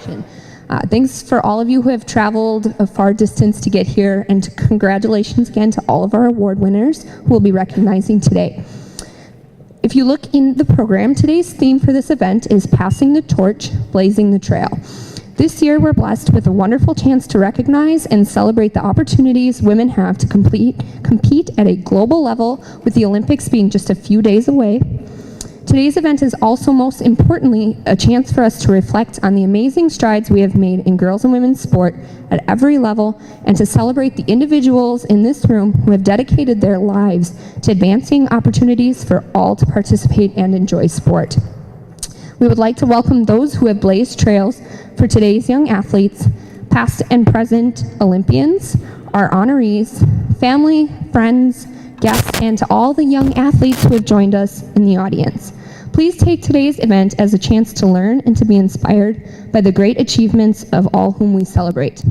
celebration. Thanks for all of you who have traveled a far distance to get here, and congratulations again to all of our award winners who we'll be recognizing today. If you look in the program, today's theme for this event is Passing the Torch, Blazing the Trail. This year, we're blessed with a wonderful chance to recognize and celebrate the opportunities women have to compete at a global level, with the Olympics being just a few days away. Today's event is also most importantly a chance for us to reflect on the amazing strides we have made in girls and women's sport at every level, and to celebrate the individuals in this room who have dedicated their lives to advancing opportunities for all to participate and enjoy sport. We would like to welcome those who have blazed trails for today's young athletes, past and present Olympians, our honorees, family, friends, guests, and to all the young athletes who have joined us in the audience. Please take today's event as a chance to learn and to be inspired by the great achievements of all whom we celebrate.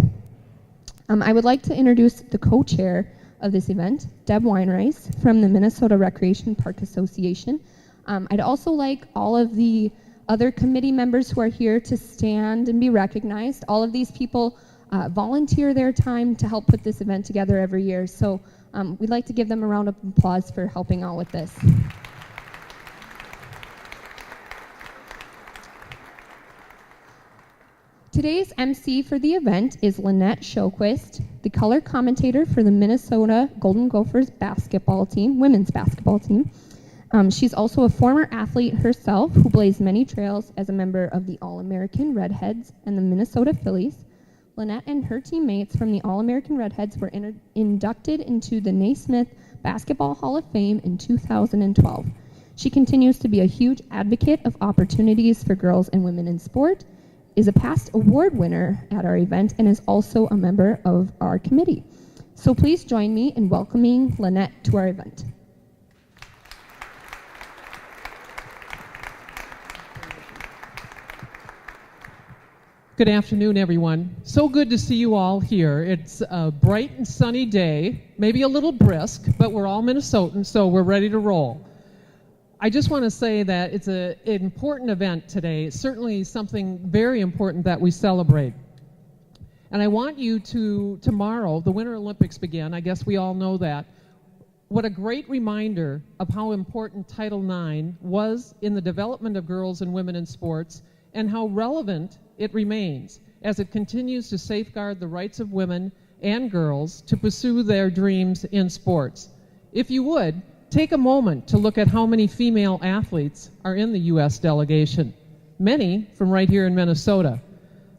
I would like to introduce the co-chair of this event, Deb Weinreis from the Minnesota Recreation Park Association. I'd also like all of the other committee members who are here to stand and be recognized. All of these people volunteer their time to help put this event together every year. So we'd like to give them a round of applause for helping out with this. Today's MC for the event is Lynette Shoquist, the color commentator for the Minnesota Golden Gophers basketball team, women's basketball team. She's also a former athlete herself who blazed many trails as a member of the All-American Redheads and the Minnesota Phillies. Lynette and her teammates from the All-American Redheads were inducted into the Naismith Basketball Hall of Fame in 2012. She continues to be a huge advocate of opportunities for girls and women in sport, is a past award winner at our event, and is also a member of our committee. So please join me in welcoming Lynette to our event. Good afternoon, everyone. So good to see you all here. It's a bright and sunny day, maybe a little brisk, but we're all Minnesotans, so we're ready to roll. I just want to say that it's an important event today, certainly something very important that we celebrate. And I want you to, tomorrow, the Winter Olympics begin, I guess we all know that. What a great reminder of how important Title IX was in the development of girls and women in sports, and how relevant it remains as it continues to safeguard the rights of women and girls to pursue their dreams in sports. If you would, take a moment to look at how many female athletes are in the U.S. delegation, many from right here in Minnesota.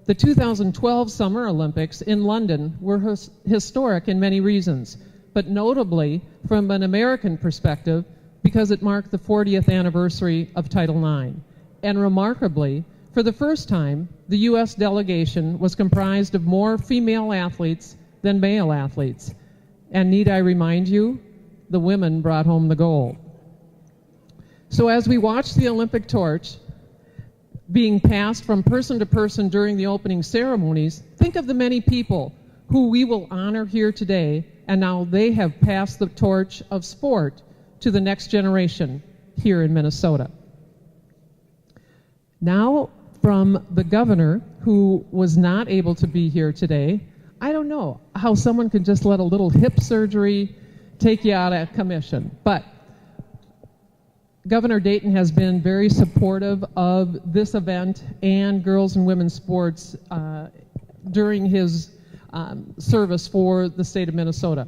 The 2012 Summer Olympics in London were historic in many reasons, but notably from an American perspective because it marked the 40th anniversary of Title IX. And remarkably, for the first time, the U.S. delegation was comprised of more female athletes than male athletes. And need I remind you, the women brought home the gold. So as we watch the Olympic torch being passed from person to person during the opening ceremonies, think of the many people who we will honor here today, and now they have passed the torch of sport to the next generation here in Minnesota. Now, from the governor, who was not able to be here today, I don't know how someone could just let a little hip surgery take you out of commission. But Governor Dayton has been very supportive of this event and girls and women's sports during his service for the state of Minnesota.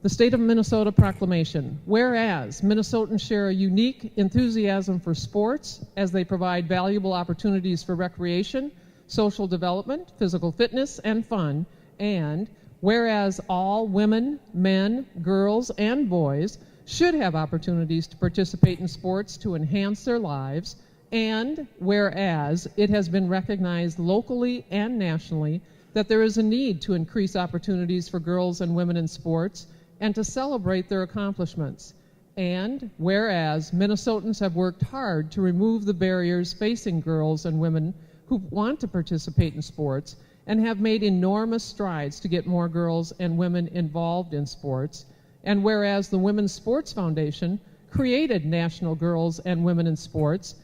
The State of Minnesota Proclamation. Whereas Minnesotans share a unique enthusiasm for sports as they provide valuable opportunities for recreation, social development, physical fitness, and fun, and whereas all women, men, girls, and boys should have opportunities to participate in sports to enhance their lives, and whereas it has been recognized locally and nationally that there is a need to increase opportunities for girls and women in sports and to celebrate their accomplishments. And whereas Minnesotans have worked hard to remove the barriers facing girls and women who want to participate in sports and have made enormous strides to get more girls and women involved in sports, and whereas the Women's Sports Foundation created National Girls and Women in Sports,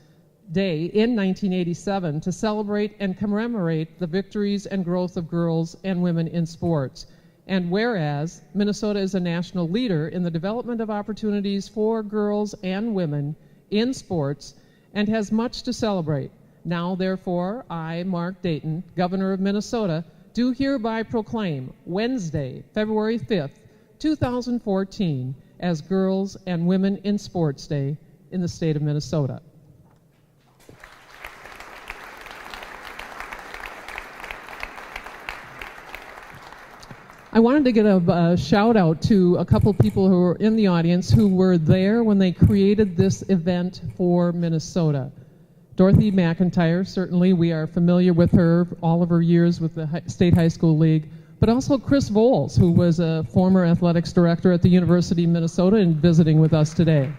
Day in 1987 to celebrate and commemorate the victories and growth of girls and women in sports. And whereas Minnesota is a national leader in the development of opportunities for girls and women in sports and has much to celebrate, now therefore I, Mark Dayton, Governor of Minnesota, do hereby proclaim Wednesday, February 5th, 2014 as Girls and Women in Sports Day in the state of Minnesota. I wanted to give a shout out to a couple people who were in the audience who were there when they created this event for Minnesota. Dorothy McIntyre, certainly we are familiar with her, all of her years with the State High School League, but also Chris Voles, who was a former athletics director at the University of Minnesota and visiting with us today.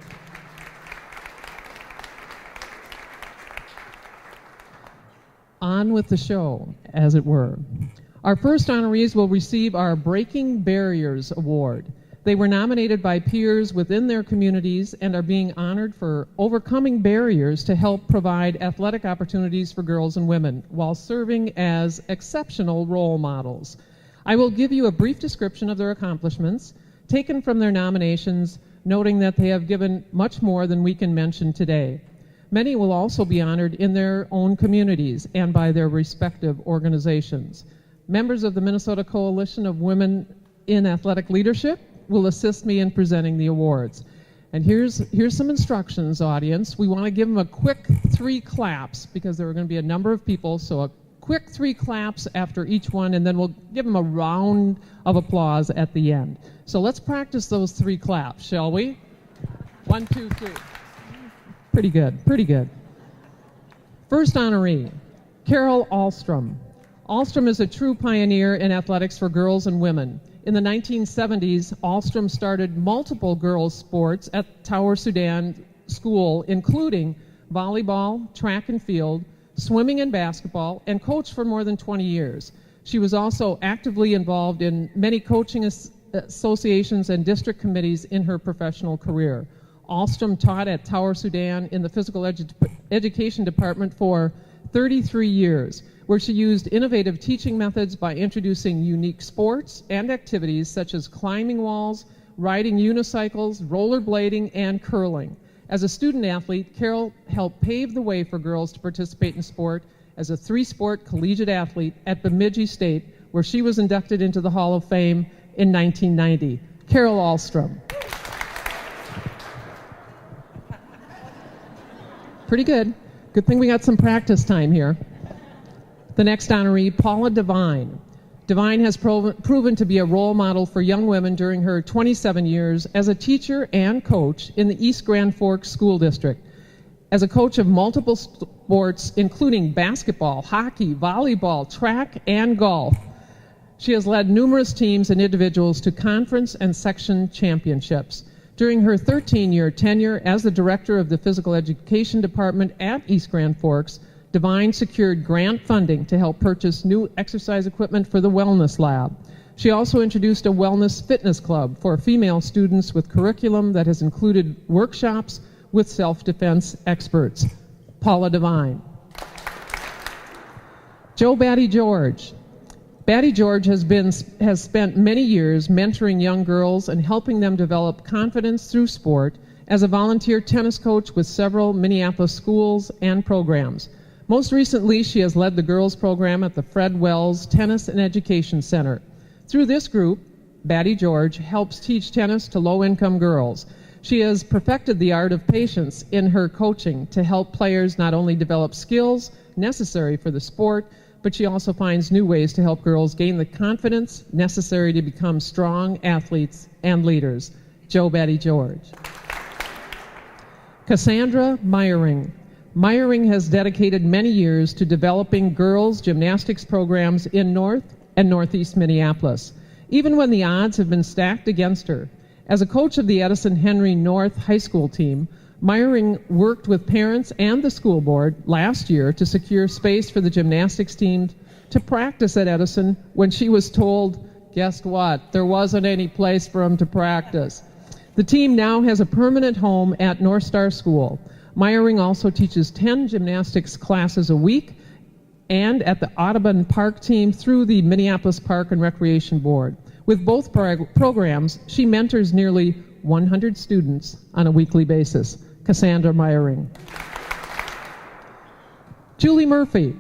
On with the show, as it were. Our first honorees will receive our Breaking Barriers Award. They were nominated by peers within their communities and are being honored for overcoming barriers to help provide athletic opportunities for girls and women while serving as exceptional role models. I will give you a brief description of their accomplishments, taken from their nominations, noting that they have given much more than we can mention today. Many will also be honored in their own communities and by their respective organizations. Members of the Minnesota Coalition of Women in Athletic Leadership will assist me in presenting the awards. And here's some instructions, audience. We want to give them a quick 3 claps because there are going to be a number of people, so a quick 3 claps after each one, and then we'll give them a round of applause at the end. So let's practice those 3 claps, shall we? 1, 2, 3. Pretty good, pretty good. First honoree, Carol Ahlstrom. Ahlstrom is a true pioneer in athletics for girls and women. In the 1970s, Ahlstrom started multiple girls' sports at Tower Sudan School, including volleyball, track and field, swimming and basketball, and coached for more than 20 years. She was also actively involved in many coaching associations and district committees in her professional career. Ahlstrom taught at Tower Sudan in the physical education department for 33 years, where she used innovative teaching methods by introducing unique sports and activities such as climbing walls, riding unicycles, rollerblading, and curling. As a student athlete, Carol helped pave the way for girls to participate in sport as a 3-sport collegiate athlete at Bemidji State, where she was inducted into the Hall of Fame in 1990. Carol Ahlstrom. Pretty good. Good thing we got some practice time here. The next honoree, Paula Devine. Devine has proven to be a role model for young women during her 27 years as a teacher and coach in the East Grand Forks School District. As a coach of multiple sports, including basketball, hockey, volleyball, track, and golf, she has led numerous teams and individuals to conference and section championships. During her 13-year tenure as the director of the physical education department at East Grand Forks, Devine secured grant funding to help purchase new exercise equipment for the Wellness Lab. She also introduced a wellness fitness club for female students with curriculum that has included workshops with self-defense experts. Paula Devine. Joe Batty George. Batty George has spent many years mentoring young girls and helping them develop confidence through sport as a volunteer tennis coach with several Minneapolis schools and programs. Most recently, she has led the girls program at the Fred Wells Tennis and Education Center. Through this group, Batty George helps teach tennis to low-income girls. She has perfected the art of patience in her coaching to help players not only develop skills necessary for the sport, but she also finds new ways to help girls gain the confidence necessary to become strong athletes and leaders. Joe Batty George. Cassandra Meyering. Meyering has dedicated many years to developing girls' gymnastics programs in North and Northeast Minneapolis, even when the odds have been stacked against her. As a coach of the Edison Henry North High School team, Meyering worked with parents and the school board last year to secure space for the gymnastics team to practice at Edison when she was told, guess what, there wasn't any place for them to practice. The team now has a permanent home at North Star School. Meyering also teaches 10 gymnastics classes a week and at the Audubon Park team through the Minneapolis Park and Recreation Board. With both programs, she mentors nearly 100 students on a weekly basis. Cassandra Meyering. Julie Murphy.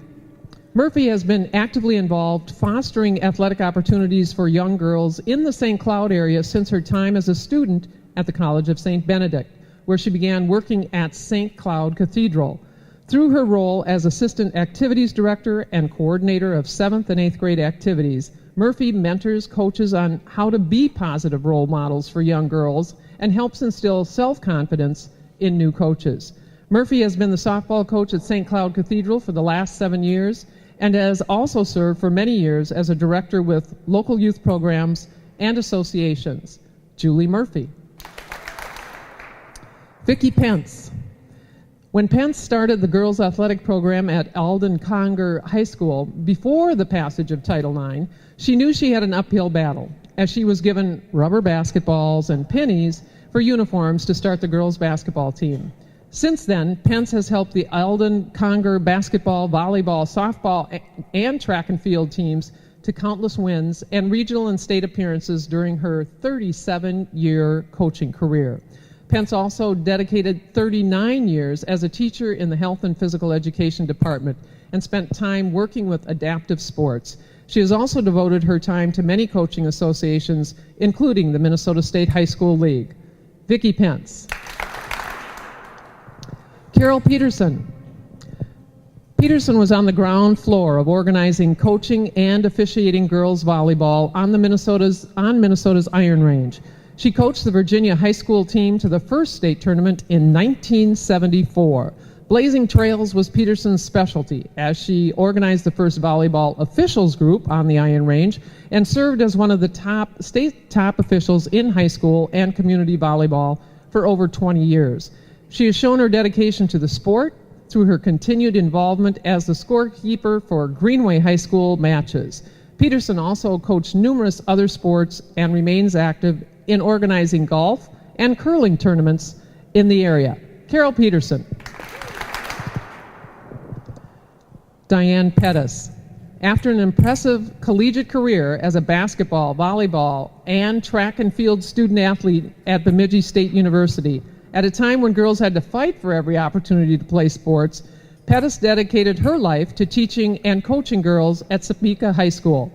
Murphy has been actively involved fostering athletic opportunities for young girls in the St. Cloud area since her time as a student at the College of St. Benedict, where she began working at St. Cloud Cathedral. Through her role as Assistant Activities Director and Coordinator of 7th and 8th grade activities, Murphy mentors coaches on how to be positive role models for young girls and helps instill self-confidence in new coaches. Murphy has been the softball coach at St. Cloud Cathedral for the last 7 years and has also served for many years as a director with local youth programs and associations. Julie Murphy. Vicki Pence. When Pence started the girls' athletic program at Alden Conger High School before the passage of Title IX, she knew she had an uphill battle, as she was given rubber basketballs and pennies for uniforms to start the girls' basketball team. Since then, Pence has helped the Alden Conger basketball, volleyball, softball, and track and field teams to countless wins and regional and state appearances during her 37-year coaching career. Pence also dedicated 39 years as a teacher in the Health and Physical Education Department and spent time working with adaptive sports. She has also devoted her time to many coaching associations, including the Minnesota State High School League. Vicki Pence. Carol Peterson. Peterson was on the ground floor of organizing coaching and officiating girls volleyball on Minnesota's Iron Range. She coached the Virginia high school team to the first state tournament in 1974. Blazing trails was Peterson's specialty, as she organized the first volleyball officials group on the Iron Range and served as one of the state top officials in high school and community volleyball for over 20 years. She has shown her dedication to the sport through her continued involvement as the scorekeeper for Greenway High School matches. Peterson also coached numerous other sports and remains active in organizing golf and curling tournaments in the area. Carol Peterson. Diane Pettis. After an impressive collegiate career as a basketball, volleyball, and track and field student athlete at Bemidji State University, at a time when girls had to fight for every opportunity to play sports, Pettis dedicated her life to teaching and coaching girls at Topeka High School.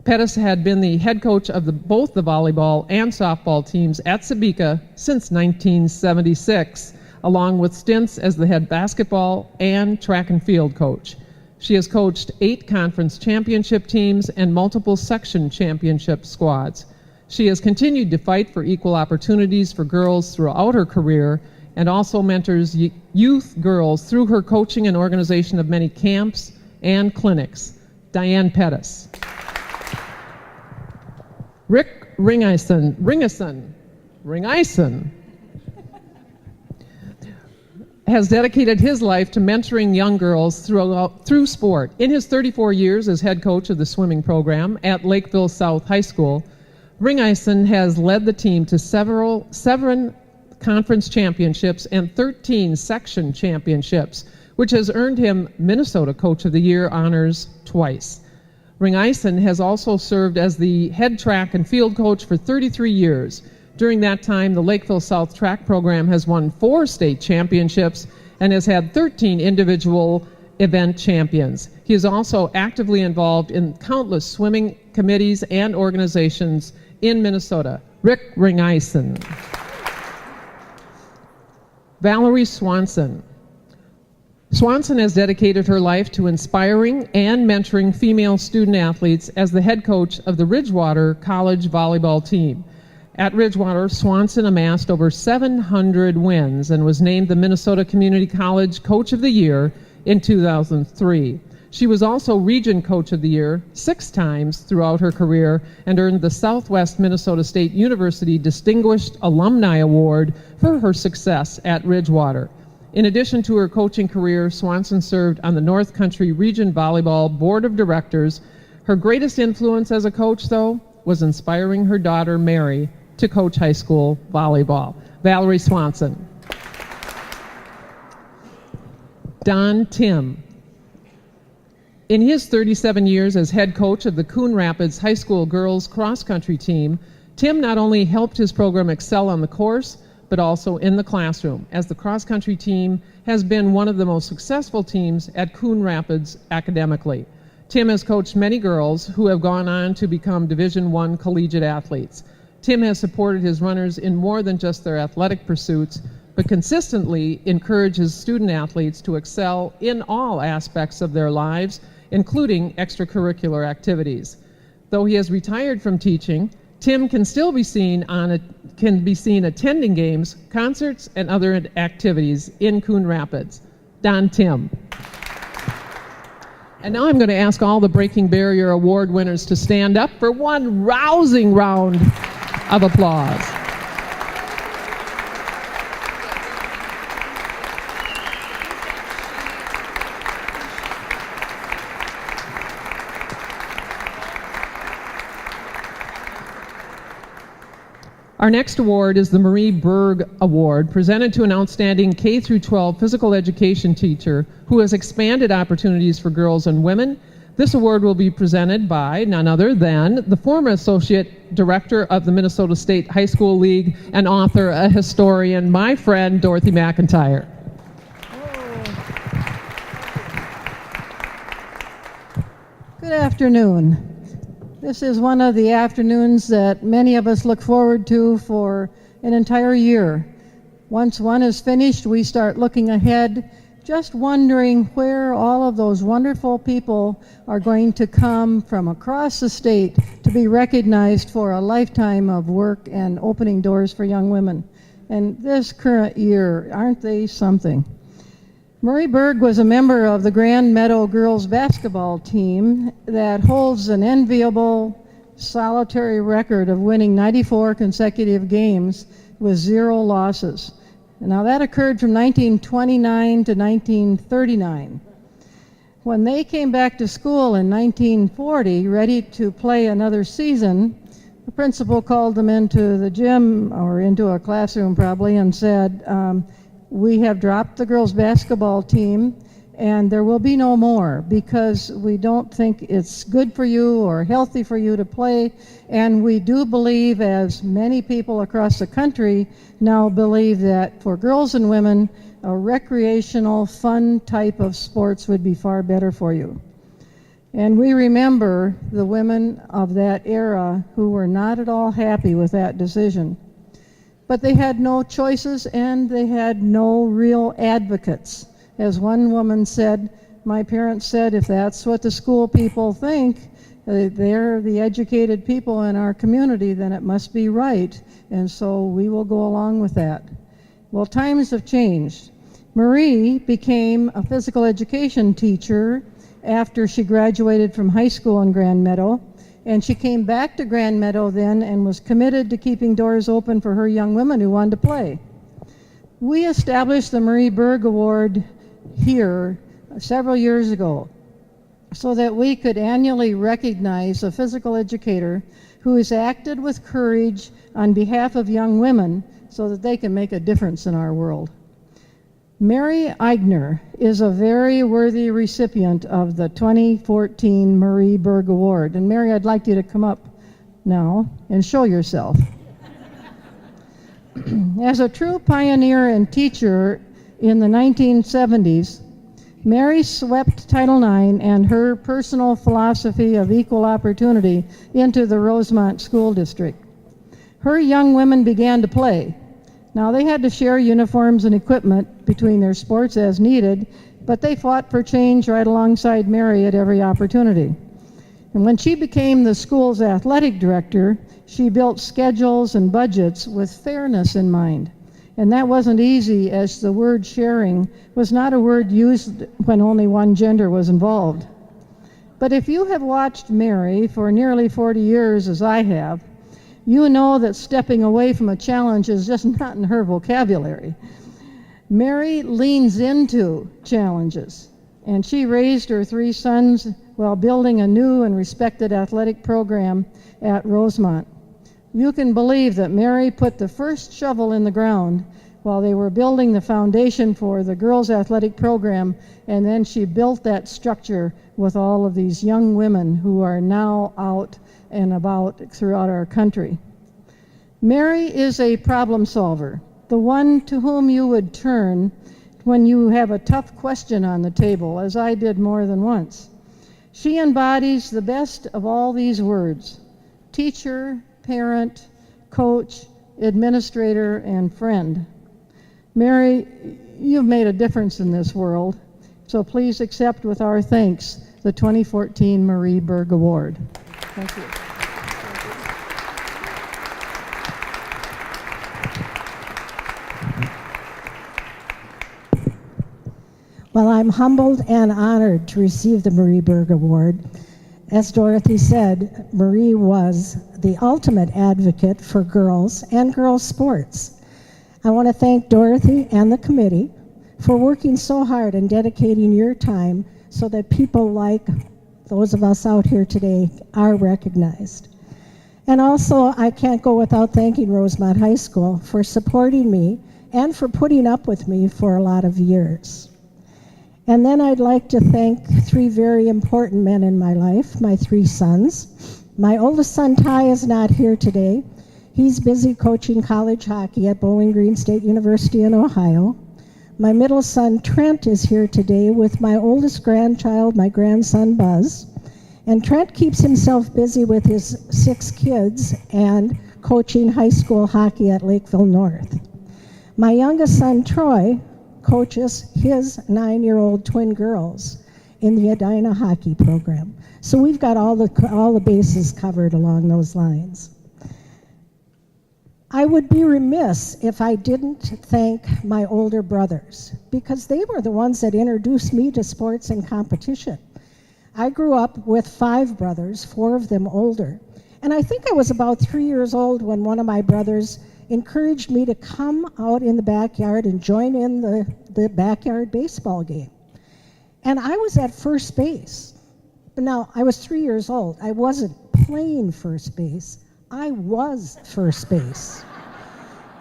Pettis had been the head coach of both the volleyball and softball teams at Topeka since 1976, along with stints as the head basketball and track and field coach. She has coached 8 conference championship teams and multiple section championship squads. She has continued to fight for equal opportunities for girls throughout her career and also mentors youth girls through her coaching and organization of many camps and clinics. Diane Pettis. Rick Ringison has dedicated his life to mentoring young girls through sport. In his 34 years as head coach of the swimming program at Lakeville South High School, Ringison has led the team to seven conference championships and 13 section championships, which has earned him Minnesota Coach of the Year honors twice. Ringison has also served as the head track and field coach for 33 years. During that time, the Lakeville South track program has won 4 state championships and has had 13 individual event champions. He is also actively involved in countless swimming committees and organizations in Minnesota. Rick Ringison. Valerie Swanson. Swanson has dedicated her life to inspiring and mentoring female student athletes as the head coach of the Ridgewater College volleyball team. At Ridgewater, Swanson amassed over 700 wins and was named the Minnesota Community College Coach of the Year in 2003. She was also Region Coach of the Year 6 times throughout her career and earned the Southwest Minnesota State University Distinguished Alumni Award for her success at Ridgewater. In addition to her coaching career, Swanson served on the North Country Region Volleyball Board of Directors. Her greatest influence as a coach, though, was inspiring her daughter, Mary, to coach high school volleyball. Valerie Swanson. Don Tim. In his 37 years as head coach of the Coon Rapids High School girls cross-country team, Tim not only helped his program excel on the course, but also in the classroom, as the cross-country team has been one of the most successful teams at Coon Rapids academically. Tim has coached many girls who have gone on to become Division I collegiate athletes. Tim has supported his runners in more than just their athletic pursuits, but consistently encourages student athletes to excel in all aspects of their lives, including extracurricular activities. Though he has retired from teaching, Tim can still be seen attending games, concerts, and other activities in Coon Rapids. Don Tim. And now I'm going to ask all the Breaking Barrier Award winners to stand up for one rousing round of applause. Our next award is the Marie Berg Award, presented to an outstanding K-12 physical education teacher who has expanded opportunities for girls and women. This award will be presented by none other than the former Associate Director of the Minnesota State High School League and author, a historian, my friend, Dorothy McIntyre. Good afternoon. This is one of the afternoons that many of us look forward to for an entire year. Once one is finished, we start looking ahead, just wondering where all of those wonderful people are going to come from across the state to be recognized for a lifetime of work and opening doors for young women. And this current year, aren't they something? Marie Berg was a member of the Grand Meadow girls basketball team that holds an enviable, solitary record of winning 94 consecutive games with 0 losses. Now that occurred from 1929 to 1939. When they came back to school in 1940, ready to play another season, the principal called them into the gym, or into a classroom probably, and said, we have dropped the girls basketball team and there will be no more because we don't think it's good for you or healthy for you to play, and we do believe, as many people across the country now believe, that for girls and women a recreational fun type of sports would be far better for you. And we remember the women of that era who were not at all happy with that decision. But they had no choices and they had no real advocates. As one woman said, my parents said, if that's what the school people think, they're the educated people in our community, then it must be right. And so we will go along with that. Well, times have changed. Marie became a physical education teacher after she graduated from high school in Grand Meadow. And she came back to Grand Meadow then and was committed to keeping doors open for her young women who wanted to play. We established the Marie Berg Award here several years ago so that we could annually recognize a physical educator who has acted with courage on behalf of young women so that they can make a difference in our world. Mary Eigner is a very worthy recipient of the 2014 Marie Berg Award. And Mary, I'd like you to come up now and show yourself. As a true pioneer and teacher in the 1970s, Mary swept Title IX and her personal philosophy of equal opportunity into the Rosemont School District. Her young women began to play. Now, they had to share uniforms and equipment between their sports as needed, but they fought for change right alongside Mary at every opportunity. And when she became the school's athletic director, she built schedules and budgets with fairness in mind. And that wasn't easy, as the word sharing was not a word used when only one gender was involved. But if you have watched Mary for nearly 40 years, as I have, you know that stepping away from a challenge is just not in her vocabulary. Mary leans into challenges, and she raised her 3 sons while building a new and respected athletic program at Rosemont. You can believe that Mary put the first shovel in the ground while they were building the foundation for the girls' athletic program, and then she built that structure with all of these young women who are now out and about throughout our country. Mary is a problem solver, the one to whom you would turn when you have a tough question on the table, as I did more than once. She embodies the best of all these words: teacher, parent, coach, administrator, and friend. Mary, you've made a difference in this world, so please accept with our thanks the 2014 Marie Berg Award. Thank you. Well, I'm humbled and honored to receive the Marie Berg Award. As Dorothy said, Marie was the ultimate advocate for girls and girls' sports. I want to thank Dorothy and the committee for working so hard and dedicating your time so that people like those of us out here today are recognized. And also, I can't go without thanking Rosemont High School for supporting me and for putting up with me for a lot of years. And then I'd like to thank three very important men in my life, my three sons. My oldest son, Ty, is not here today. He's busy coaching college hockey at Bowling Green State University in Ohio. My middle son, Trent, is here today with my oldest grandchild, my grandson, Buzz. And Trent keeps himself busy with his 6 kids and coaching high school hockey at Lakeville North. My youngest son, Troy, coaches his 9-year-old twin girls in the Edina hockey program. So we've got all the bases covered along those lines. I would be remiss if I didn't thank my older brothers, because they were the ones that introduced me to sports and competition. I grew up with 5 brothers, 4 of them older, and I think I was about 3 years old when one of my brothers encouraged me to come out in the backyard and join in the backyard baseball game. And I was at first base. Now, I was 3 years old. I wasn't playing first base. I was first base.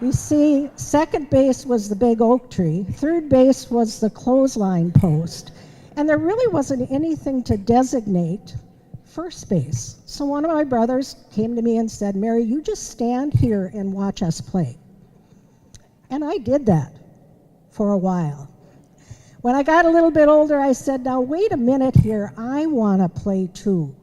You see, second base was the big oak tree. Third base was the clothesline post. And there really wasn't anything to designate first base. So one of my brothers came to me and said, "Mary, you just stand here and watch us play." And I did that for a while. When I got a little bit older, I said, "Now wait a minute here, I want to play too."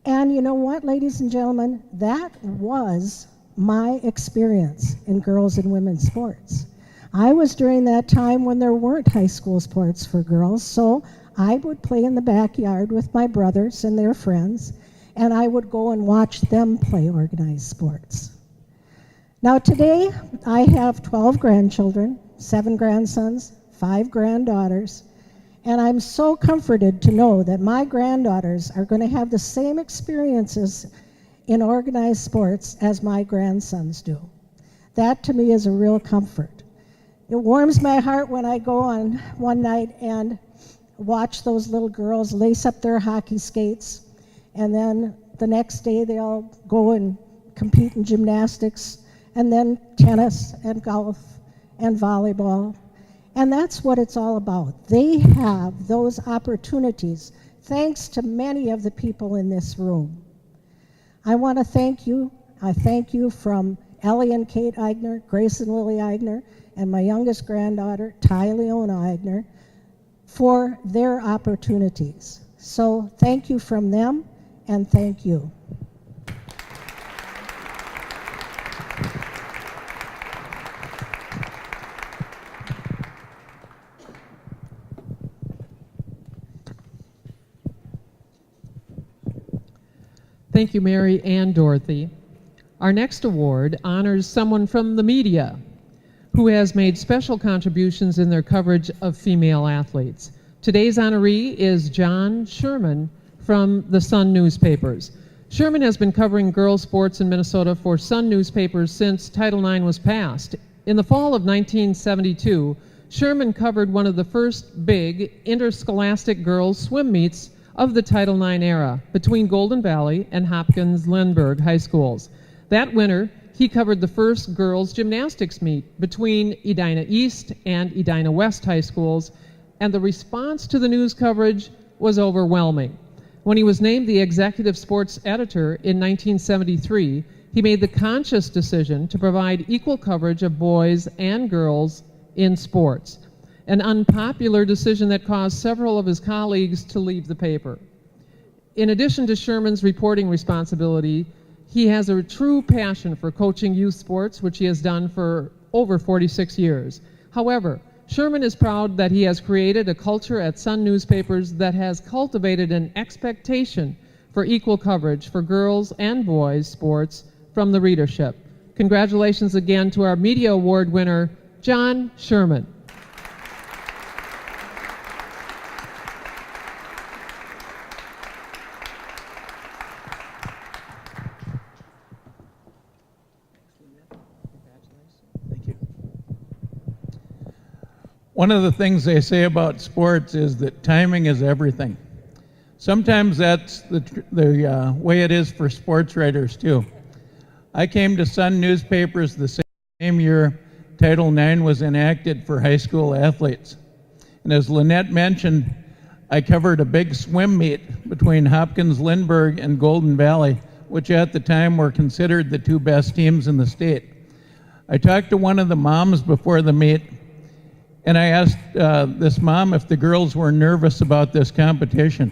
And you know what, ladies and gentlemen, that was my experience in girls and women's sports. I was during that time when there weren't high school sports for girls, so I would play in the backyard with my brothers and their friends, and I would go and watch them play organized sports. Now today, I have 12 grandchildren, 7 grandsons, 5 granddaughters, and I'm so comforted to know that my granddaughters are going to have the same experiences in organized sports as my grandsons do. That to me is a real comfort. It warms my heart when I go on one night and watch those little girls lace up their hockey skates, and then the next day they'll go and compete in gymnastics, and then tennis and golf and volleyball. And that's what it's all about. They have those opportunities thanks to many of the people in this room. I want to thank you. I thank you from Ellie and Kate Eigner, Grace and Lily Eigner, and my youngest granddaughter, Ty Leona Eigner, for their opportunities. So thank you from them, and thank you. Thank you, Mary and Dorothy. Our next award honors someone from the media who has made special contributions in their coverage of female athletes. Today's honoree is John Sherman from the Sun newspapers. Sherman has been covering girls' sports in Minnesota for Sun newspapers since Title IX was passed. In the fall of 1972, Sherman covered one of the first big interscholastic girls' swim meets of the Title IX era between Golden Valley and Hopkins Lindbergh high schools. That winter, he covered the first girls gymnastics meet between Edina East and Edina West high schools, and the response to the news coverage was overwhelming. When he was named the executive sports editor in 1973, he made the conscious decision to provide equal coverage of boys and girls in sports, an unpopular decision that caused several of his colleagues to leave the paper. In addition to Sherman's reporting responsibility, he has a true passion for coaching youth sports, which he has done for over 46 years. However, Sherman is proud that he has created a culture at Sun Newspapers that has cultivated an expectation for equal coverage for girls and boys sports from the readership. Congratulations again to our Media Award winner, John Sherman. Thank you. One of the things they say about sports is that timing is everything. Sometimes that's the way it is for sports writers too. I came to Sun Newspapers the same year Title IX was enacted for high school athletes. And as Lynette mentioned, I covered a big swim meet between Hopkins Lindbergh and Golden Valley, which at the time were considered the two best teams in the state. I talked to one of the moms before the meet, and I asked this mom if the girls were nervous about this competition.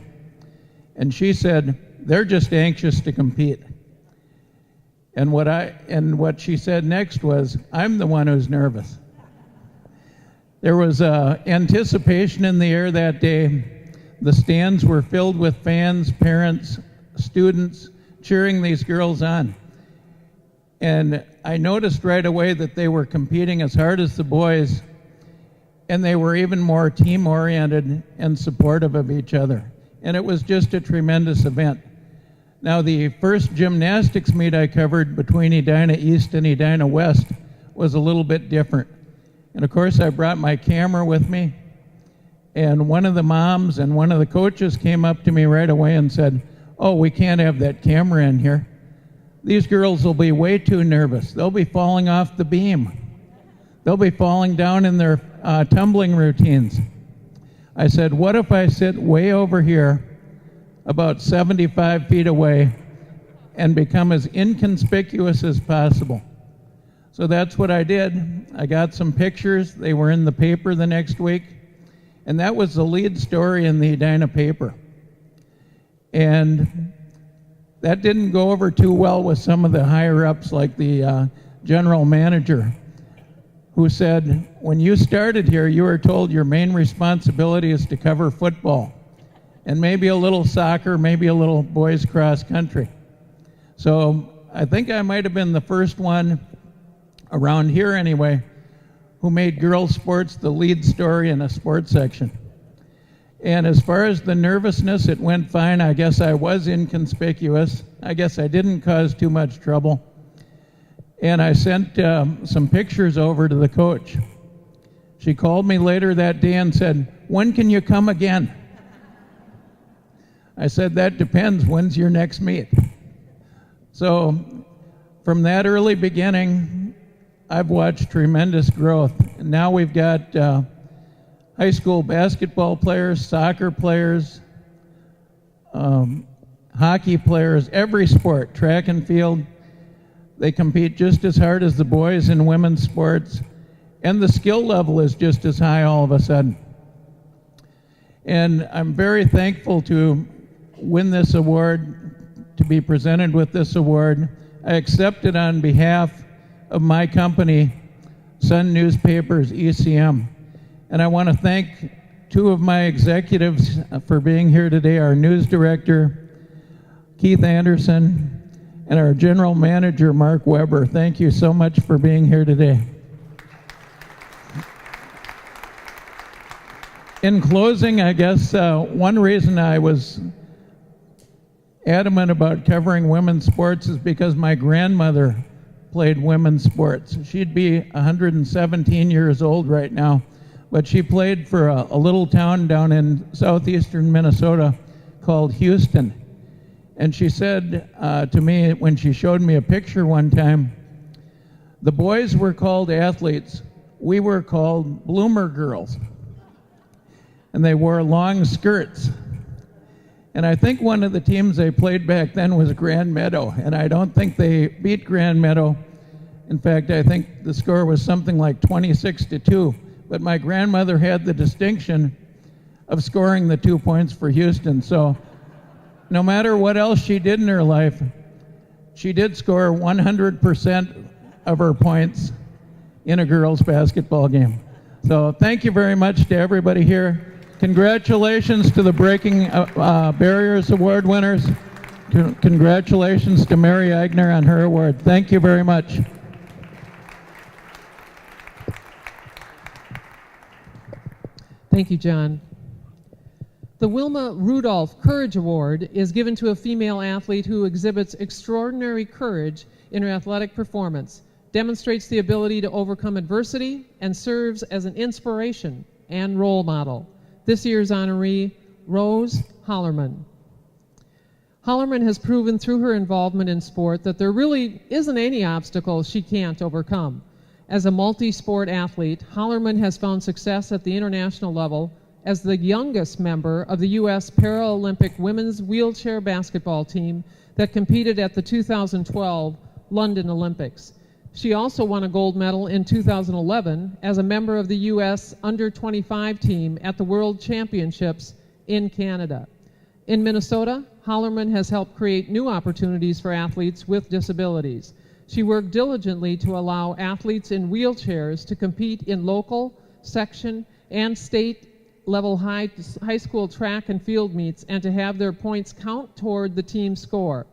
And she said, they're just anxious to compete. And what she said next was, I'm the one who's nervous. There was anticipation in the air that day. The stands were filled with fans, parents, students cheering these girls on. And I noticed right away that they were competing as hard as the boys, and they were even more team-oriented and supportive of each other. And it was just a tremendous event. Now, the first gymnastics meet I covered between Edina East and Edina West was a little bit different. And of course, I brought my camera with me, and one of the moms and one of the coaches came up to me right away and said, oh, we can't have that camera in here. These girls will be way too nervous. They'll be falling off the beam. They'll be falling down in their tumbling routines. I said, what if I sit way over here, about 75 feet away, and become as inconspicuous as possible? So that's what I did. I got some pictures. They were in the paper the next week, and that was the lead story in the Edina paper. And that didn't go over too well with some of the higher ups, like the general manager, who said, when you started here, you were told your main responsibility is to cover football and maybe a little soccer, maybe a little boys cross country. So I think I might have been the first one around here anyway who made girls sports the lead story in a sports section. And as far as the nervousness, it went fine. I guess I was inconspicuous. I guess I didn't cause too much trouble. And I sent some pictures over to the coach. She called me later that day and said, when can you come again? I said, that depends. When's your next meet? So from that early beginning, I've watched tremendous growth. And now we've got high school basketball players, soccer players, hockey players, every sport, track and field. They compete just as hard as the boys in women's sports, and the skill level is just as high all of a sudden. And I'm very thankful to win this award, to be presented with this award. I accept it on behalf of my company, Sun Newspapers ECM. And I want to thank two of my executives for being here today, our news director, Keith Anderson, and our general manager, Mark Weber. Thank you so much for being here today. In closing, I guess one reason I was adamant about covering women's sports is because my grandmother played women's sports. She'd be 117 years old right now, but she played for a little town down in southeastern Minnesota called Houston. And she said to me when she showed me a picture one time, The boys were called athletes. We were called bloomer girls. And they wore long skirts. And I think one of the teams they played back then was Grand Meadow, and I don't think they beat Grand Meadow. In fact, I think the score was something like 26-2. But my grandmother had the distinction of scoring the 2 points for Houston. So no matter what else she did in her life, she did score 100% of her points in a girls' basketball game. So thank you very much to everybody here. Congratulations to the Breaking Barriers Award winners. Congratulations to Mary Agner on her award. Thank you very much. Thank you, John. The Wilma Rudolph Courage Award is given to a female athlete who exhibits extraordinary courage in her athletic performance, demonstrates the ability to overcome adversity, and serves as an inspiration and role model. This year's honoree, Rose Hollerman. Hollerman has proven through her involvement in sport that there really isn't any obstacle she can't overcome. As a multi-sport athlete, Hollerman has found success at the international level as the youngest member of the U.S. Paralympic women's wheelchair basketball team that competed at the 2012 London Olympics. She also won a gold medal in 2011 as a member of the U.S. Under-25 team at the World Championships in Canada. In Minnesota, Hollerman has helped create new opportunities for athletes with disabilities. She worked diligently to allow athletes in wheelchairs to compete in local, section, and state-level high school track and field meets and to have their points count toward the team score.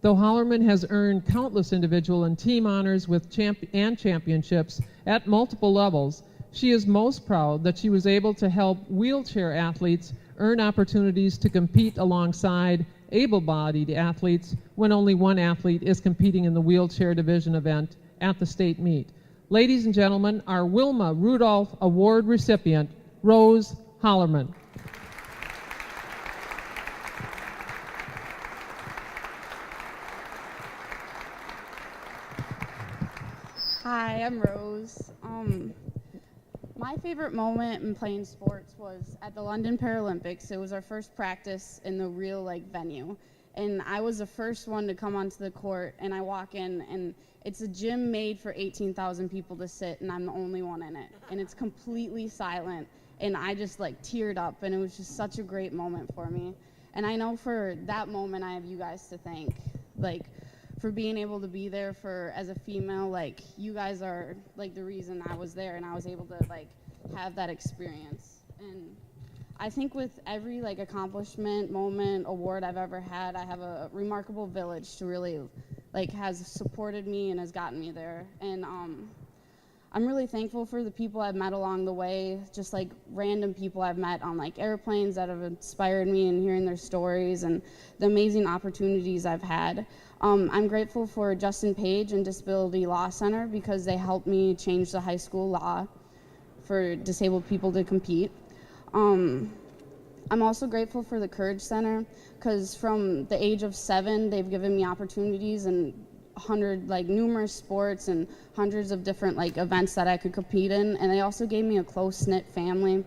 Though Hollerman has earned countless individual and team honors with championships at multiple levels, she is most proud that she was able to help wheelchair athletes earn opportunities to compete alongside able-bodied athletes when only one athlete is competing in the wheelchair division event at the state meet. Ladies and gentlemen, our Wilma Rudolph Award recipient, Rose Hollerman. Hi, I'm Rose. My favorite moment in playing sports was at the London Paralympics. It was our first practice in the real venue, and I was the first one to come onto the court. And I walk in, and it's a gym made for 18,000 people to sit, and I'm the only one in it. And it's completely silent, and I just teared up, and it was just such a great moment for me. And I know for that moment, I have you guys to thank, for being able to be there as a female. You guys are the reason I was there and I was able to have that experience. And I think with every accomplishment, moment, award I've ever had, I have a remarkable village to really has supported me and has gotten me there. And I'm really thankful for the people I've met along the way, just random people I've met on airplanes that have inspired me, and hearing their stories and the amazing opportunities I've had. I'm grateful for Justin Page and Disability Law Center because they helped me change the high school law for disabled people to compete. I'm also grateful for the Courage Center because from the age of 7, they've given me opportunities in numerous sports and hundreds of different events that I could compete in. And they also gave me a close-knit family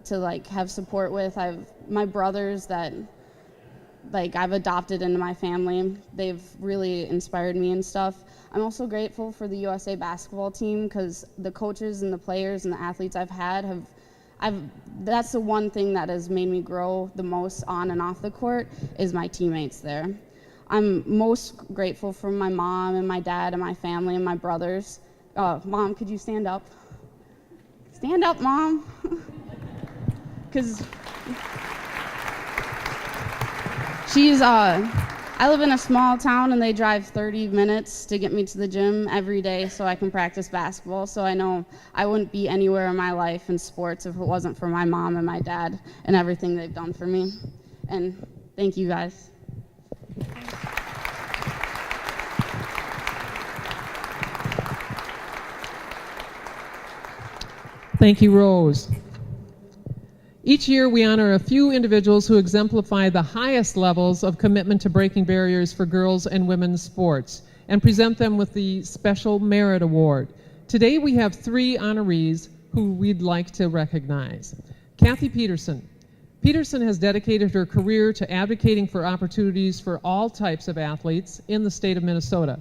to have support with. I've my brothers that I've adopted into my family. They've really inspired me and stuff. I'm also grateful for the USA basketball team because the coaches and the players and the athletes I've had that's the one thing that has made me grow the most on and off the court is my teammates there. I'm most grateful for my mom and my dad and my family and my brothers. Mom, could you stand up? Stand up, Mom. Because I live in a small town and they drive 30 minutes to get me to the gym every day so I can practice basketball. So I know I wouldn't be anywhere in my life in sports if it wasn't for my mom and my dad and everything they've done for me. And thank you guys. Thank you, Rose. Each year, we honor a few individuals who exemplify the highest levels of commitment to breaking barriers for girls and women's sports. and present them with the Special Merit Award. Today we have 3 honorees who we'd like to recognize. Kathy Peterson. Peterson has dedicated her career to advocating for opportunities for all types of athletes in the state of Minnesota.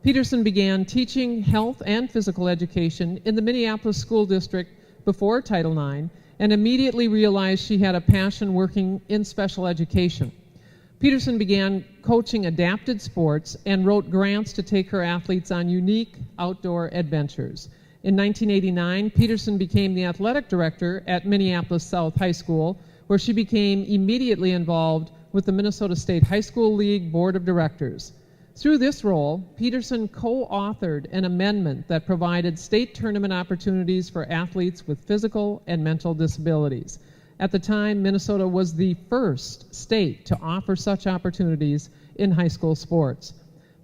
Peterson began teaching health and physical education in the Minneapolis School District before Title IX and immediately realized she had a passion working in special education. Peterson began coaching adapted sports and wrote grants to take her athletes on unique outdoor adventures. In 1989, Peterson became the athletic director at Minneapolis South High School, where she became immediately involved with the Minnesota State High School League Board of Directors. Through this role, Peterson co-authored an amendment that provided state tournament opportunities for athletes with physical and mental disabilities. At the time, Minnesota was the first state to offer such opportunities in high school sports.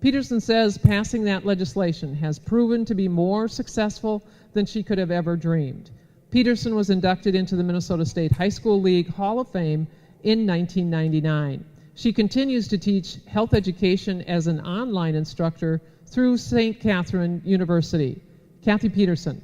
Peterson says passing that legislation has proven to be more successful than she could have ever dreamed. Peterson was inducted into the Minnesota State High School League Hall of Fame in 1999. She continues to teach health education as an online instructor through St. Catherine University. Kathy Peterson.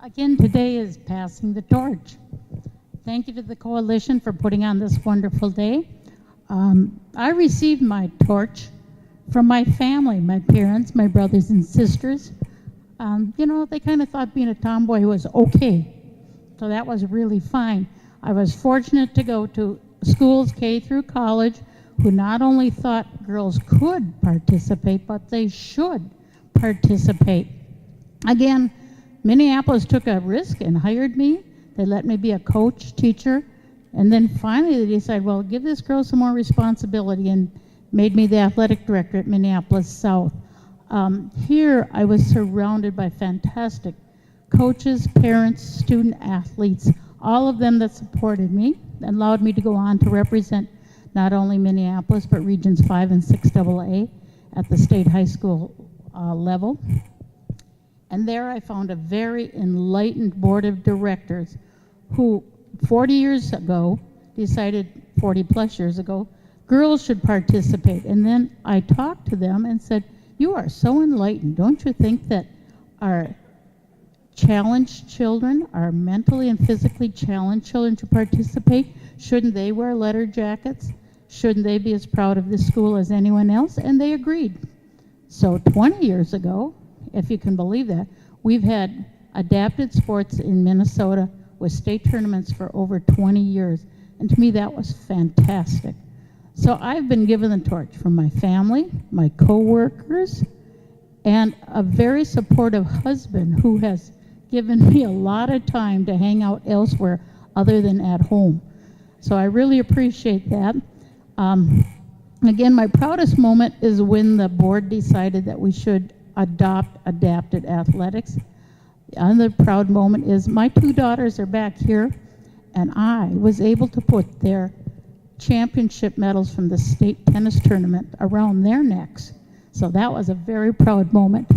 Again, today is passing the torch. Thank you to the coalition for putting on this wonderful day. I received my torch from my family, my parents, my brothers and sisters. They kind of thought being a tomboy was okay. So that was really fine. I was fortunate to go to schools K through college who not only thought girls could participate, but they should participate. Again, Minneapolis took a risk and hired me. They let me be a coach, teacher, and then finally they decided, well, give this girl some more responsibility and made me the athletic director at Minneapolis South. Here I was surrounded by fantastic coaches, parents, student athletes, all of them that supported me and allowed me to go on to represent not only Minneapolis, but Regions 5 and 6 AA at the state high school level. And there I found a very enlightened board of directors who 40 years ago decided, 40 plus years ago, girls should participate. And then I talked to them and said, you are so enlightened. Don't you think that our challenged children, our mentally and physically challenged children should participate? Shouldn't they wear letter jackets? Shouldn't they be as proud of this school as anyone else? And they agreed. So 20 years ago, if you can believe that, we've had adapted sports in Minnesota with state tournaments for over 20 years. And to me, that was fantastic. So I've been given the torch from my family, my co-workers, and a very supportive husband who has given me a lot of time to hang out elsewhere other than at home. So I really appreciate that. Again, my proudest moment is when the board decided that we should adopt adapted athletics. The other proud moment is my 2 daughters are back here, and I was able to put their championship medals from the state tennis tournament around their necks. So that was a very proud moment.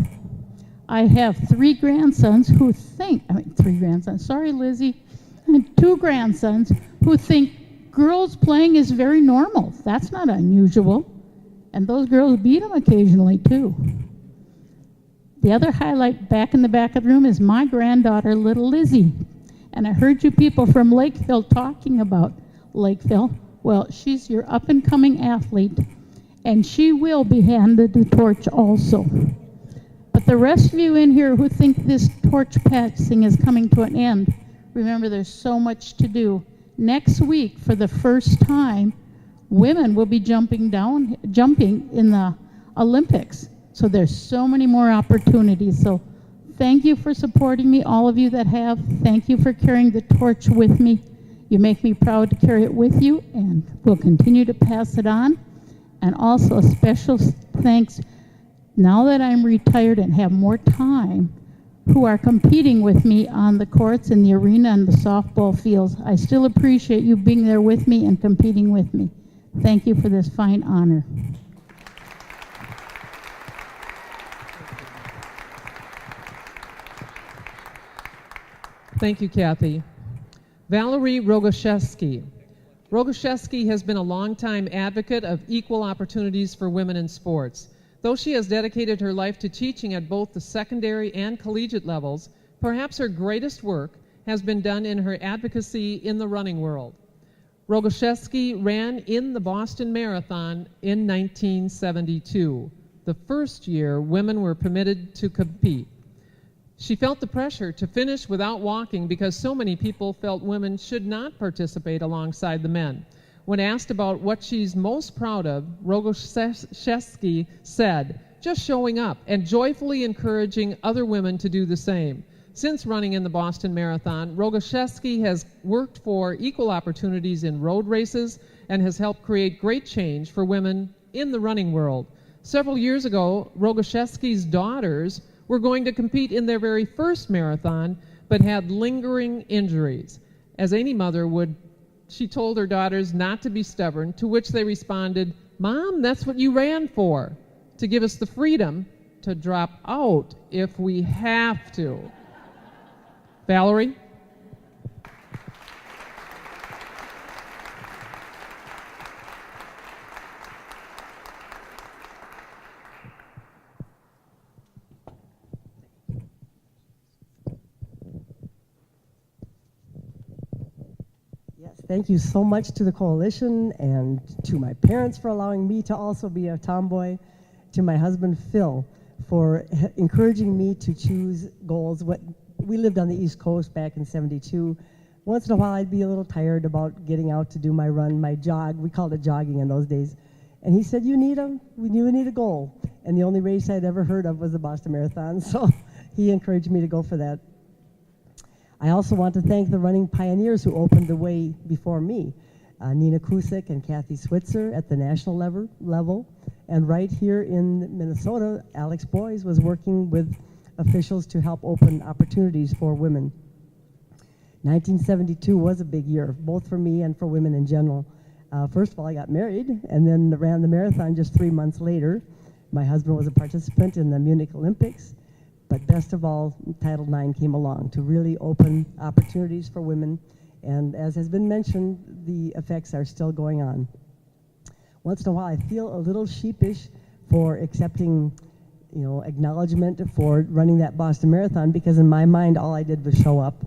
I have 3 grandsons who think, 3 grandsons, sorry Lizzie, and 2 grandsons who think girls playing is very normal. That's not unusual. And those girls beat them occasionally too. The other highlight back in the back of the room is my granddaughter, little Lizzie. And I heard you people from Lakeville talking about Lakeville. Well, she's your up-and-coming athlete, and she will be handed the torch also. But the rest of you in here who think this torch passing is coming to an end, remember there's so much to do. Next week, for the first time, women will be jumping in the Olympics. So there's so many more opportunities. So thank you for supporting me, all of you that have. Thank you for carrying the torch with me. You make me proud to carry it with you, and we'll continue to pass it on. And also a special thanks, now that I'm retired and have more time, who are competing with me on the courts, in the arena, and the softball fields. I still appreciate you being there with me and competing with me. Thank you for this fine honor. Thank you, Kathy. Valerie Rogoszewski. Rogoszewski has been a longtime advocate of equal opportunities for women in sports. Though she has dedicated her life to teaching at both the secondary and collegiate levels, perhaps her greatest work has been done in her advocacy in the running world. Rogoszewski ran in the Boston Marathon in 1972, the first year women were permitted to compete. She felt the pressure to finish without walking because so many people felt women should not participate alongside the men. When asked about what she's most proud of, Rogoszewski said, "Just showing up and joyfully encouraging other women to do the same." Since running in the Boston Marathon, Rogoszewski has worked for equal opportunities in road races and has helped create great change for women in the running world. Several years ago, Rogoszewski's daughters were going to compete in their very first marathon, but had lingering injuries. As any mother would, she told her daughters not to be stubborn, to which they responded, "Mom, that's what you ran for, to give us the freedom to drop out if we have to." Valerie? Yes, thank you so much to the coalition and to my parents for allowing me to also be a tomboy, to my husband Phil for encouraging me to choose goals. We lived on the East Coast back in '72. Once in a while I'd be a little tired about getting out to do my run, my jog. We called it jogging in those days. And he said, you need a goal. And the only race I'd ever heard of was the Boston Marathon, so he encouraged me to go for that. I also want to thank the running pioneers who opened the way before me, Nina Kusick and Kathy Switzer at the national level. And right here in Minnesota, Alex Boyes was working with officials to help open opportunities for women. 1972 was a big year, both for me and for women in general. First of all, I got married and then ran the marathon just 3 months later. My husband was a participant in the Munich Olympics. But best of all, Title IX came along to really open opportunities for women. And as has been mentioned, the effects are still going on. Once in a while, I feel a little sheepish for accepting, acknowledgement for running that Boston Marathon, because in my mind, all I did was show up.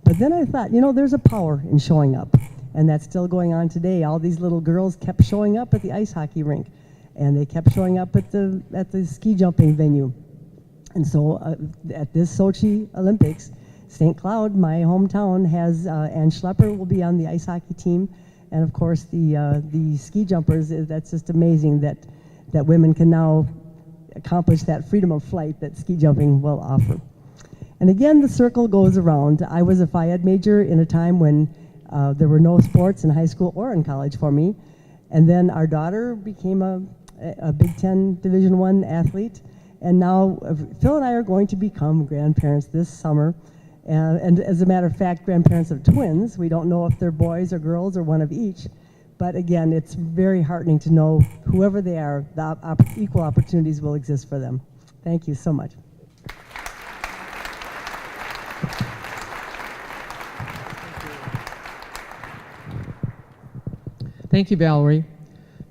But then I thought, there's a power in showing up. And that's still going on today. All these little girls kept showing up at the ice hockey rink. And they kept showing up at the ski jumping venue. And so at this Sochi Olympics, St. Cloud, my hometown, has Ann Schlepper will be on the ice hockey team. And of course, the ski jumpers, that's just amazing that women can now accomplish that freedom of flight that ski jumping will offer. And again, the circle goes around. I was a Phi Ed major in a time when there were no sports in high school or in college for me. And then our daughter became a Big Ten Division I athlete. And now Phil and I are going to become grandparents this summer. And as a matter of fact, grandparents of twins. We don't know if they're boys or girls or one of each. But again, it's very heartening to know whoever they are, the equal opportunities will exist for them. Thank you so much. Thank you, Valerie.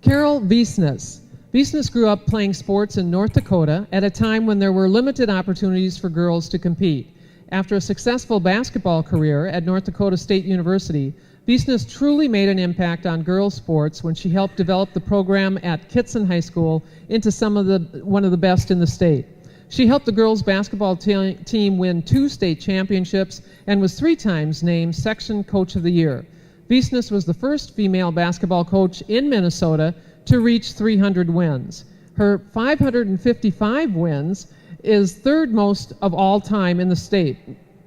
Carol Wiesness. Wiesness grew up playing sports in North Dakota at a time when there were limited opportunities for girls to compete. After a successful basketball career at North Dakota State University, Wiesness truly made an impact on girls' sports when she helped develop the program at Kitson High School into one of the best in the state. She helped the girls' basketball team win 2 state championships and was 3 times named Section Coach of the Year. Wiesness was the first female basketball coach in Minnesota to reach 300 wins. Her 555 wins is third most of all time in the state,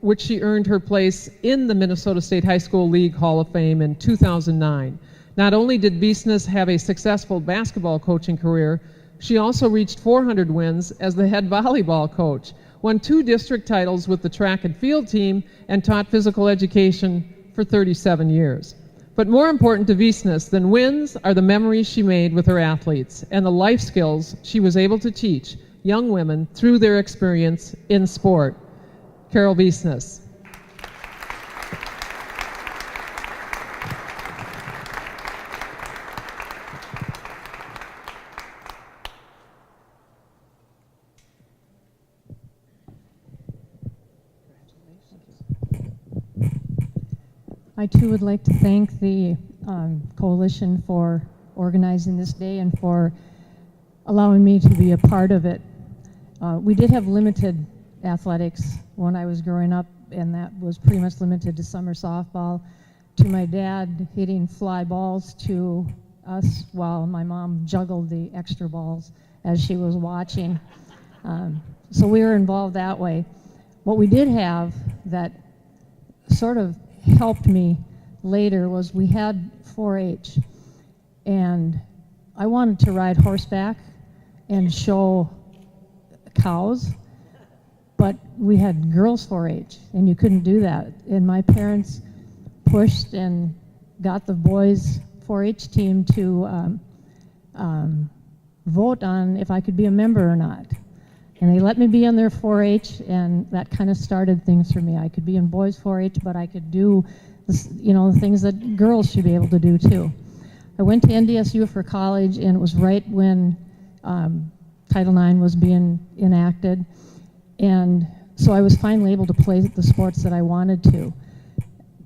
which she earned her place in the Minnesota State High School League Hall of Fame in 2009. Not only did Wiesness have a successful basketball coaching career, she also reached 400 wins as the head volleyball coach, won 2 district titles with the track and field team, and taught physical education for 37 years. But more important to Wiesness than wins are the memories she made with her athletes and the life skills she was able to teach young women through their experience in sport. Carol Wiesness. I too would like to thank the Coalition for organizing this day and for allowing me to be a part of it. We did have limited athletics when I was growing up, and that was pretty much limited to summer softball, to my dad hitting fly balls to us while my mom juggled the extra balls as she was watching. So we were involved that way. What we did have that sort of helped me later was we had 4-H, and I wanted to ride horseback and show cows, but we had girls 4-H, and you couldn't do that. And my parents pushed and got the boys 4-H team to vote on if I could be a member or not. And they let me be on their 4-H, and that kind of started things for me. I could be in boys 4-H, but I could do this, the things that girls should be able to do too. I went to NDSU for college, and it was right when Title IX was being enacted. And so I was finally able to play the sports that I wanted to.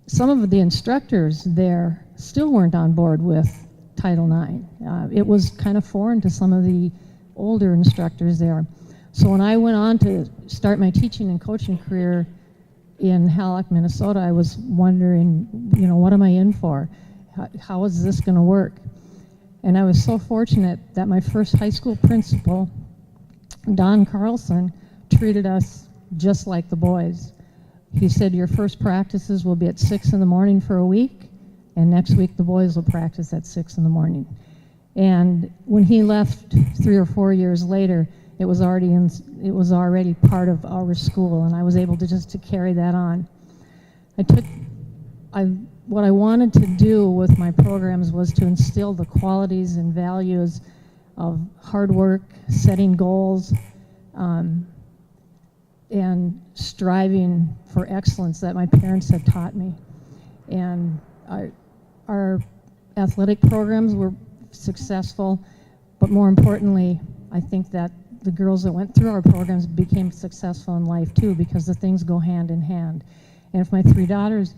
Some of the instructors there still weren't on board with Title IX. It was kind of foreign to some of the older instructors there. So when I went on to start my teaching and coaching career in Hallock, Minnesota, I was wondering, what am I in for? How is this going to work? And I was so fortunate that my first high school principal, Don Carlson, treated us just like the boys. He said, your first practices will be at 6 in the morning for a week, and next week the boys will practice at 6 in the morning. And when he left 3 or 4 years later, it was already part of our school, and I was able to carry that on. What I wanted to do with my programs was to instill the qualities and values of hard work, setting goals, and striving for excellence that my parents had taught me. And our athletic programs were successful, but more importantly, I think that the girls that went through our programs became successful in life too, because the things go hand in hand. And if my 3 daughters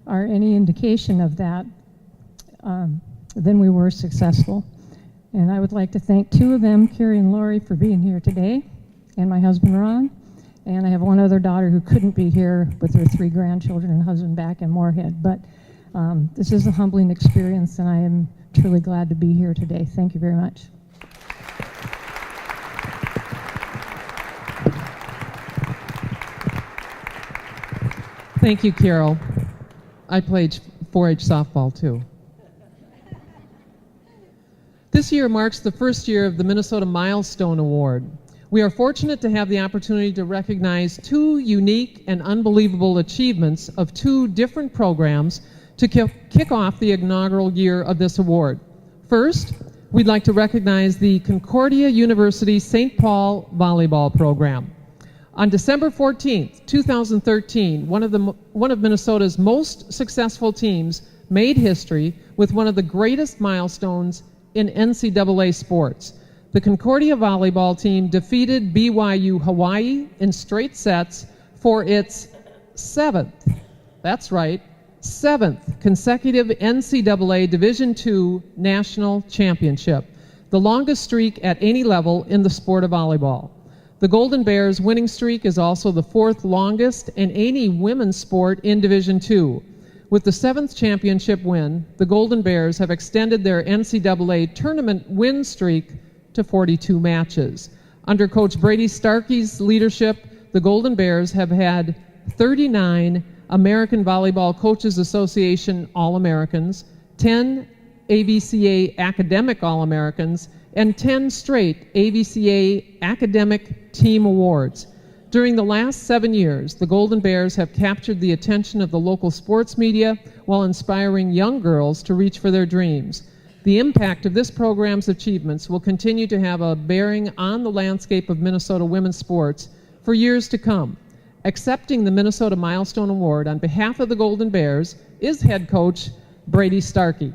are any indication of that, then we were successful. And I would like to thank 2 of them, Carrie and Lori, for being here today, and my husband Ron. And I have 1 other daughter who couldn't be here with her 3 grandchildren and husband back in Moorhead. But this is a humbling experience, and I am truly glad to be here today. Thank you very much. Thank you, Carol. I played 4-H softball too. This year marks the first year of the Minnesota Milestone Award. We are fortunate to have the opportunity to recognize 2 unique and unbelievable achievements of 2 different programs to kick off the inaugural year of this award. First, we'd like to recognize the Concordia University St. Paul volleyball program. On December 14th, 2013, one of Minnesota's most successful teams made history with one of the greatest milestones in NCAA sports. The Concordia volleyball team defeated BYU Hawaii in straight sets for its 7th, that's right, 7th consecutive NCAA Division II national championship, the longest streak at any level in the sport of volleyball. The Golden Bears' winning streak is also the 4th longest in any women's sport in Division II. With the 7th championship win, the Golden Bears have extended their NCAA tournament win streak to 42 matches. Under Coach Brady Starkey's leadership, the Golden Bears have had 39 American Volleyball Coaches Association All-Americans, 10 AVCA Academic All-Americans, and 10 straight AVCA Academic Team Awards. During the last 7 years, the Golden Bears have captured the attention of the local sports media while inspiring young girls to reach for their dreams. The impact of this program's achievements will continue to have a bearing on the landscape of Minnesota women's sports for years to come. Accepting the Minnesota Milestone Award on behalf of the Golden Bears is head coach Brady Starkey.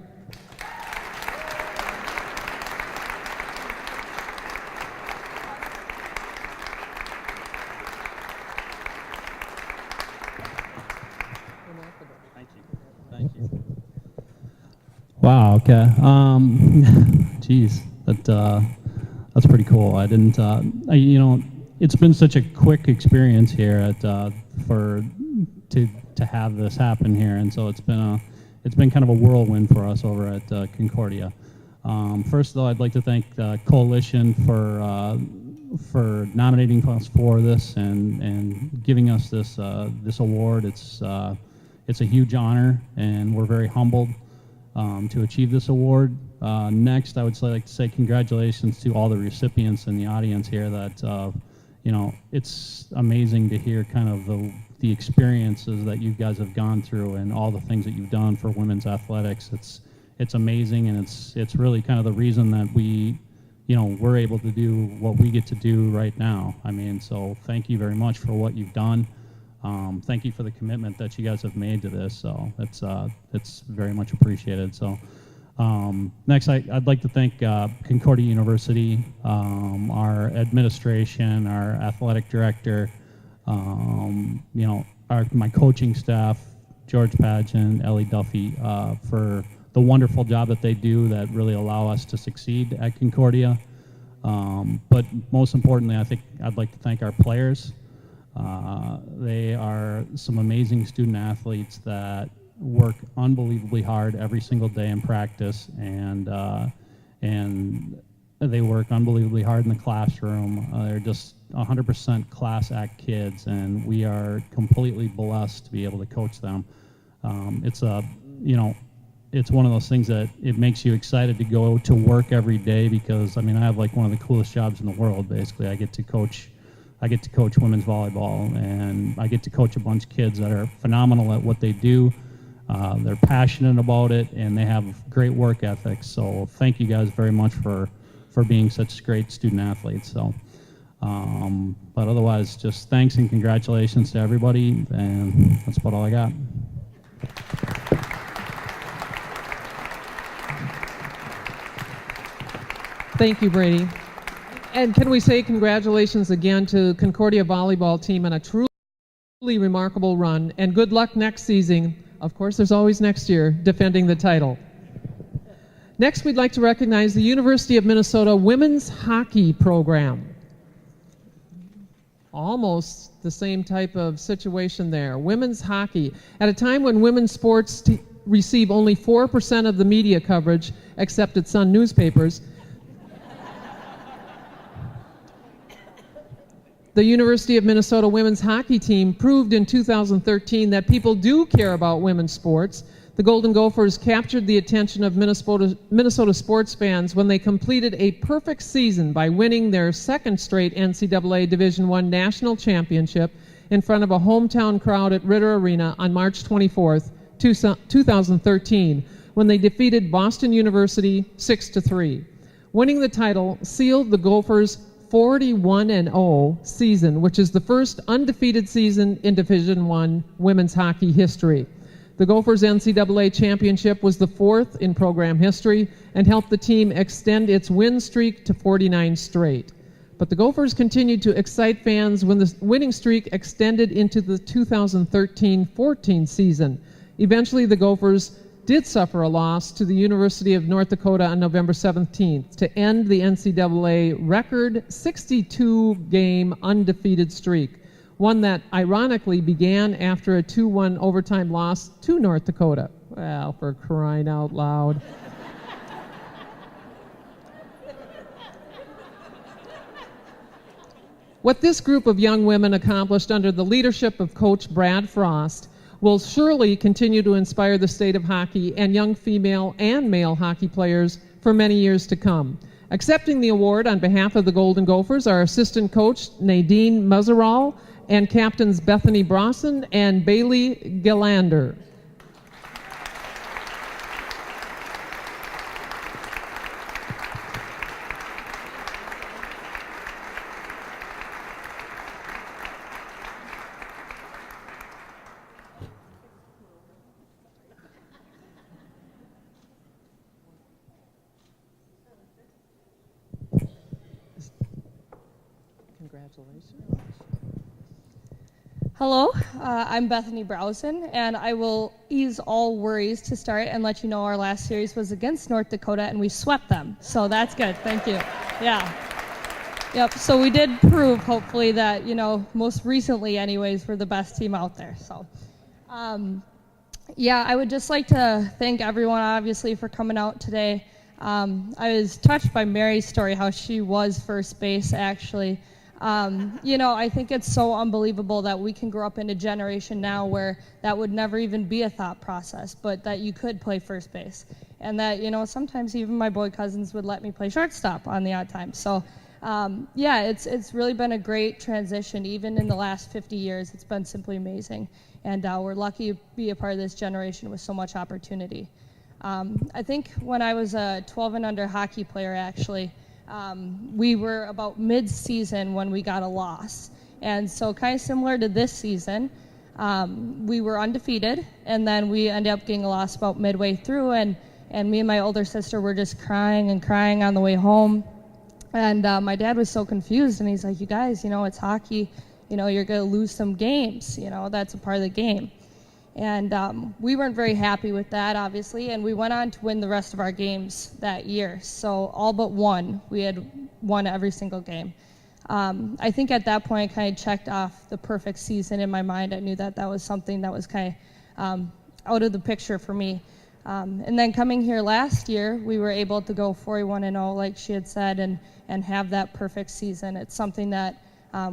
Thank Wow. Okay. Geez, that's pretty cool. I didn't. It's been such a quick experience here to have this happen here, and so it's been kind of a whirlwind for us over at Concordia. First, though, I'd like to thank the Coalition for nominating us for this and giving us this award. It's a huge honor, and we're very humbled to achieve this award. Next, I would like to say congratulations to all the recipients in the audience here. It's amazing to hear kind of the experiences that you guys have gone through and all the things that you've done for women's athletics. It's amazing, and it's really kind of the reason that we're able to do what we get to do right now. I mean, so thank you very much for what you've done. Thank you for the commitment that you guys have made to this. So it's very much appreciated. So next, I'd like to thank Concordia University, our administration, our athletic director, my coaching staff, George Pageant, Ellie Duffy, for the wonderful job that they do that really allow us to succeed at Concordia. But most importantly, I think I'd like to thank our players. They are some amazing student athletes that work unbelievably hard every single day in practice, and they work unbelievably hard in the classroom. They're just 100% class act kids, and we are completely blessed to be able to coach them. It's one of those things that it makes you excited to go to work every day, because I have like one of the coolest jobs in the world. Basically, I get to coach women's volleyball, and I get to coach a bunch of kids that are phenomenal at what they do. They're passionate about it, and they have great work ethics. So thank you guys very much for being such great student athletes. So, but otherwise, just thanks and congratulations to everybody, and that's about all I got. Thank you, Brady. And can we say congratulations again to Concordia volleyball team on a truly remarkable run, and good luck next season. Of course, there's always next year, defending the title. Next, we'd like to recognize the University of Minnesota Women's Hockey Program. Almost the same type of situation there. Women's hockey. At a time when women's sports receive only 4% of the media coverage, except at Sun newspapers, the University of Minnesota women's hockey team proved in 2013 that people do care about women's sports. The Golden Gophers captured the attention of Minnesota sports fans when they completed a perfect season by winning their second straight NCAA Division I national championship in front of a hometown crowd at Ritter Arena on March 24th, 2013, when they defeated Boston University 6-3. Winning the title sealed the Gophers' 41-0 season, which is the first undefeated season in Division I women's hockey history. The Gophers' NCAA championship was the fourth in program history and helped the team extend its win streak to 49 straight. But the Gophers continued to excite fans when the winning streak extended into the 2013-14 season. Eventually, the Gophers did suffer a loss to the University of North Dakota on November 17th to end the NCAA record 62-game undefeated streak, one that ironically began after a 2-1 overtime loss to North Dakota. Well, for crying out loud. What this group of young women accomplished under the leadership of Coach Brad Frost will surely continue to inspire the state of hockey and young female and male hockey players for many years to come. Accepting the award on behalf of the Golden Gophers are assistant coach Nadine Mazeral and captains Bethany Bronson and Bailey Gelander. Hello, I'm Bethany Browson, and I will ease all worries to start and let you know our last series was against North Dakota, and we swept them. So that's good. Thank you. Yeah. Yep. So we did prove, hopefully, that, most recently, anyways, we're the best team out there. So, yeah, I would just like to thank everyone, obviously, for coming out today. I was touched by Mary's story, how she was first base, actually. I think it's so unbelievable that we can grow up in a generation now where that would never even be a thought process, but that you could play first base. And that, sometimes even my boy cousins would let me play shortstop on the odd time. So, yeah, it's really been a great transition. Even in the last 50 years, it's been simply amazing. And we're lucky to be a part of this generation with so much opportunity. I think when I was a 12 and under hockey player, actually, we were about mid-season when we got a loss. And so kind of similar to this season, we were undefeated, and then we ended up getting a loss about midway through, and me and my older sister were just crying and crying on the way home. And my dad was so confused, and he's like, you guys, it's hockey, you're going to lose some games, that's a part of the game. And we weren't very happy with that, obviously, and we went on to win the rest of our games that year. So all but one, we had won every single game. I think at that point I kind of checked off the perfect season in my mind. I knew that was something that was kind of out of the picture for me. And then coming here last year, we were able to go 41-0, like she had said, and have that perfect season. It's something that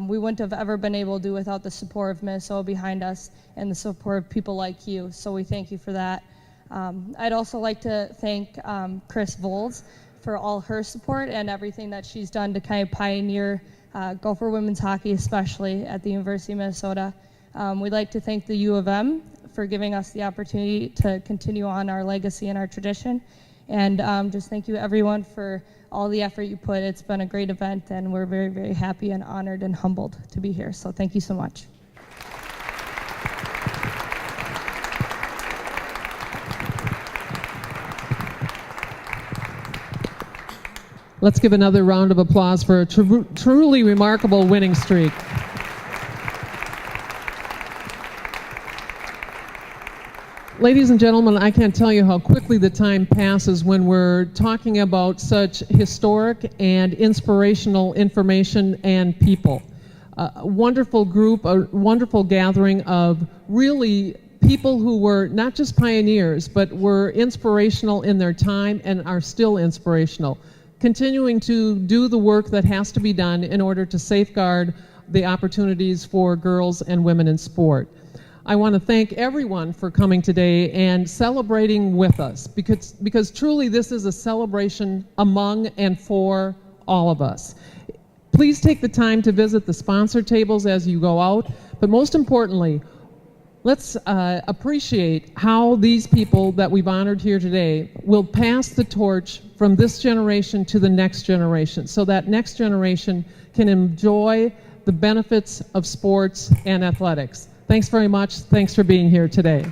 we wouldn't have ever been able to do without the support of Minnesota behind us and the support of people like you. So we thank you for that. I'd also like to thank Chris Volz for all her support and everything that she's done to kind of pioneer Gopher women's hockey, especially at the University of Minnesota. We'd like to thank the U of M for giving us the opportunity to continue on our legacy and our tradition. And just thank you, everyone, for all the effort you put. It's been a great event, and we're very, very happy and honored and humbled to be here. So thank you so much. Let's give another round of applause for a truly remarkable winning streak. Ladies and gentlemen, I can't tell you how quickly the time passes when we're talking about such historic and inspirational information and people. A wonderful group, a wonderful gathering of really people who were not just pioneers, but were inspirational in their time and are still inspirational, continuing to do the work that has to be done in order to safeguard the opportunities for girls and women in sport. I want to thank everyone for coming today and celebrating with us, because truly this is a celebration among and for all of us. Please take the time to visit the sponsor tables as you go out, but most importantly, let's appreciate how these people that we've honored here today will pass the torch from this generation to the next generation, so that next generation can enjoy the benefits of sports and athletics. Thanks very much. Thanks for being here today.